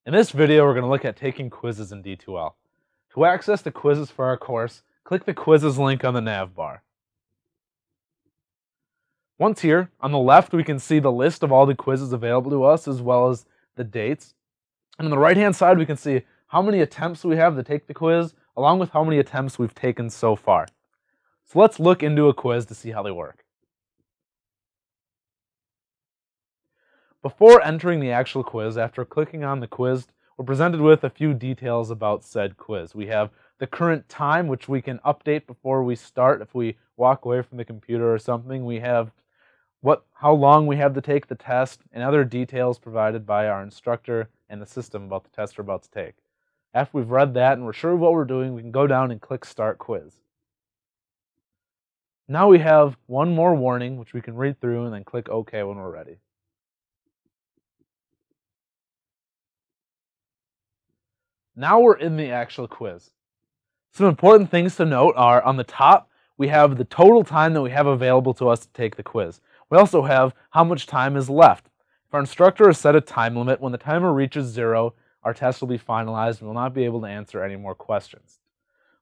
In this video, we're going to look at taking quizzes in D2L. To access the quizzes for our course, click the quizzes link on the nav bar. Once here, on the left, we can see the list of all the quizzes available to us as well as the dates. And on the right-hand side, we can see how many attempts we have to take the quiz, along with how many attempts we've taken so far. So let's look into a quiz to see how they work. Before entering the actual quiz, after clicking on the quiz, we're presented with a few details about said quiz. We have the current time, which we can update before we start if we walk away from the computer or something. We have how long we have to take the test, and other details provided by our instructor and the system about the test we're about to take. After we've read that and we're sure of what we're doing, we can go down and click Start Quiz. Now we have one more warning, which we can read through and then click OK when we're ready. Now we're in the actual quiz. Some important things to note are, on the top, we have the total time that we have available to us to take the quiz. We also have how much time is left. If our instructor has set a time limit, when the timer reaches 0, our test will be finalized and we'll not be able to answer any more questions.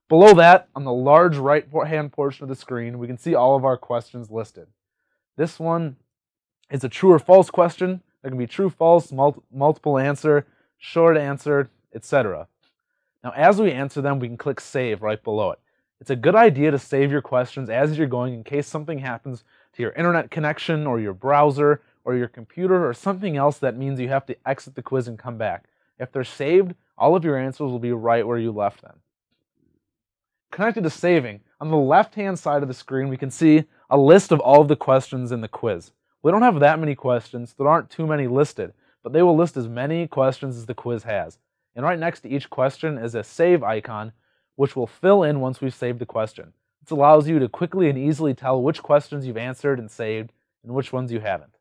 Below that, on the large right-hand portion of the screen, we can see all of our questions listed. This one is a true or false question. There can be true, false, multiple answer, short answer, etc. Now, as we answer them, we can click Save right below it. It's a good idea to save your questions as you're going in case something happens to your internet connection or your browser or your computer or something else that means you have to exit the quiz and come back. If they're saved, all of your answers will be right where you left them. Connected to saving, on the left-hand side of the screen, we can see a list of all of the questions in the quiz. We don't have that many questions, there aren't too many listed, but they will list as many questions as the quiz has. And right next to each question is a save icon, which will fill in once we've saved the question. This allows you to quickly and easily tell which questions you've answered and saved and which ones you haven't.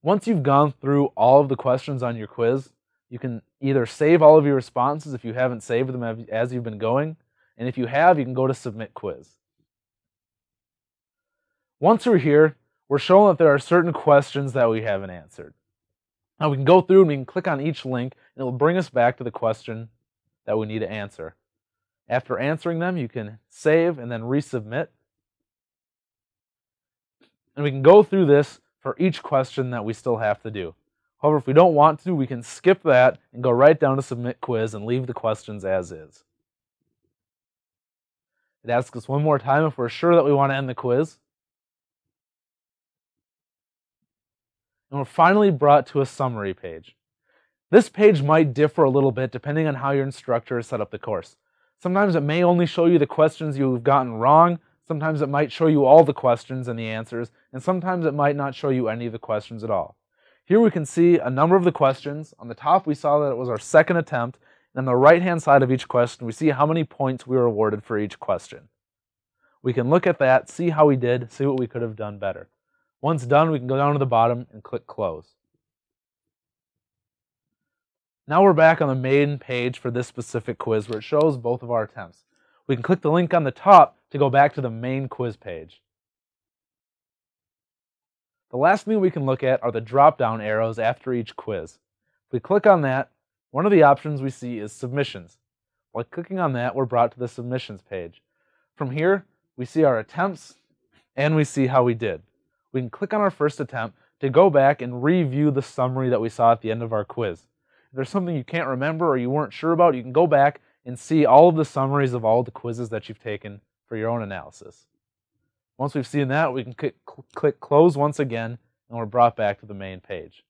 Once you've gone through all of the questions on your quiz, you can either save all of your responses if you haven't saved them as you've been going, and if you have, you can go to Submit Quiz. Once we're here, we're shown that there are certain questions that we haven't answered. Now we can go through and we can click on each link, and it will bring us back to the question that we need to answer. After answering them, you can save and then resubmit. And we can go through this for each question that we still have to do. However, if we don't want to, we can skip that and go right down to Submit Quiz and leave the questions as is. It asks us one more time if we're sure that we want to end the quiz. And we're finally brought to a summary page. This page might differ a little bit depending on how your instructor has set up the course. Sometimes it may only show you the questions you've gotten wrong, sometimes it might show you all the questions and the answers, and sometimes it might not show you any of the questions at all. Here we can see a number of the questions. On the top we saw that it was our second attempt, and on the right-hand side of each question we see how many points we were awarded for each question. We can look at that, see how we did, see what we could have done better. Once done, we can go down to the bottom and click Close. Now we're back on the main page for this specific quiz where it shows both of our attempts. We can click the link on the top to go back to the main quiz page. The last thing we can look at are the drop-down arrows after each quiz. If we click on that, one of the options we see is Submissions. By clicking on that, we're brought to the Submissions page. From here, we see our attempts and we see how we did. We can click on our first attempt to go back and review the summary that we saw at the end of our quiz. If there's something you can't remember or you weren't sure about, you can go back and see all of the summaries of all the quizzes that you've taken for your own analysis. Once we've seen that, we can click Close once again, and we're brought back to the main page.